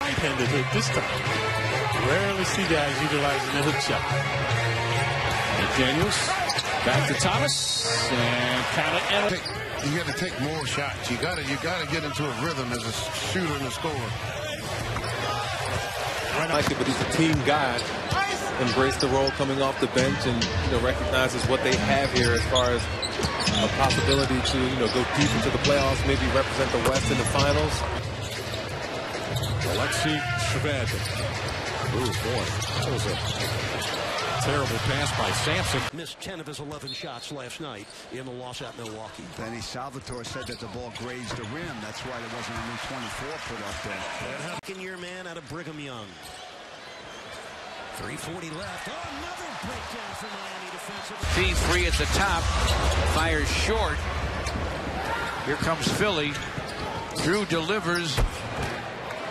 right-handed hook this time. Rarely see guys utilizing the hook shot. McDaniels back to Thomas and kind of. You got to take more shots. You got to get into a rhythm as a shooter and a scorer. Like it, but he's a team guy. Embrace the role coming off the bench, and recognizes what they have here as far as a possibility to go deep into the playoffs, maybe represent the West in the finals. Alexei Shved. Oh boy, that was a terrible pass by Sampson. Missed 10 of his 11 shots last night in the loss at Milwaukee. Danny Salvatore said that the ball grazed the rim. That's why there wasn't a new 24 put up there. Second-year man out of Brigham Young. 3:40 left. Oh, another breakdown for Miami defensively. Fee at the top. Fires short. Here comes Philly. Drew delivers.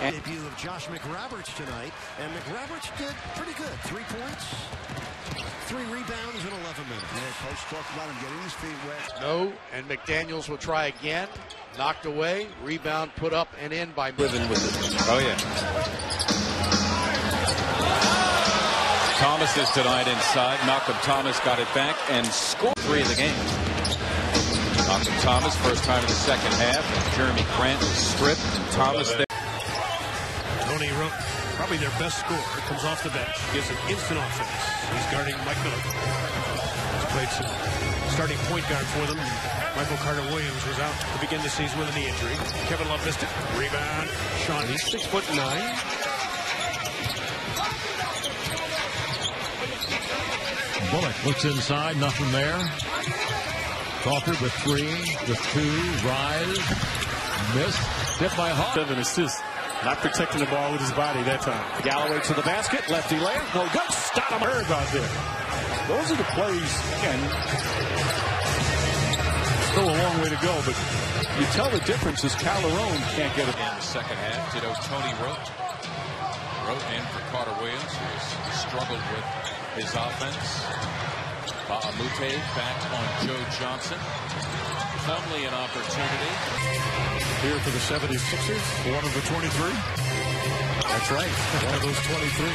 Debut of Josh McRoberts tonight, and McRoberts did pretty good. 3 points, 3 rebounds in 11 minutes. Yeah, coach talked about him getting his feet wet. No, and McDaniels will try again. Knocked away, rebound put up and in by Living with it. Oh yeah. Thomas is tonight inside. Malcolm Thomas got it back and scored 3 of the game. Malcolm Thomas, first time in the second half. And Jeremy Grant was stripped. Thomas there. Tony Rook, probably their best scorer, comes off the bench, gives an instant offense. He's guarding Mike Miller. He's played some starting point guard for them. Michael Carter-Williams was out to begin the season with a knee injury. Kevin Love missed it. Rebound. Sean, he's 6'9". Bullock looks inside, nothing there. Crawford with 3, with 2, rise, missed, hit by Hawk. 7 assists. Not protecting the ball with his body that time. Galloway to the basket, lefty layup, no good. Stop him. Herb out there. Those are the plays. Again, still a long way to go, but you tell the difference is Calderon can't get it. In the second half, ditto Tony Rote. Rote in for Carter Williams, who has struggled with his offense. Ba'amute back on Joe Johnson. Plumlee an opportunity. Here for the 76ers, one of the 23. That's right, one of those 23.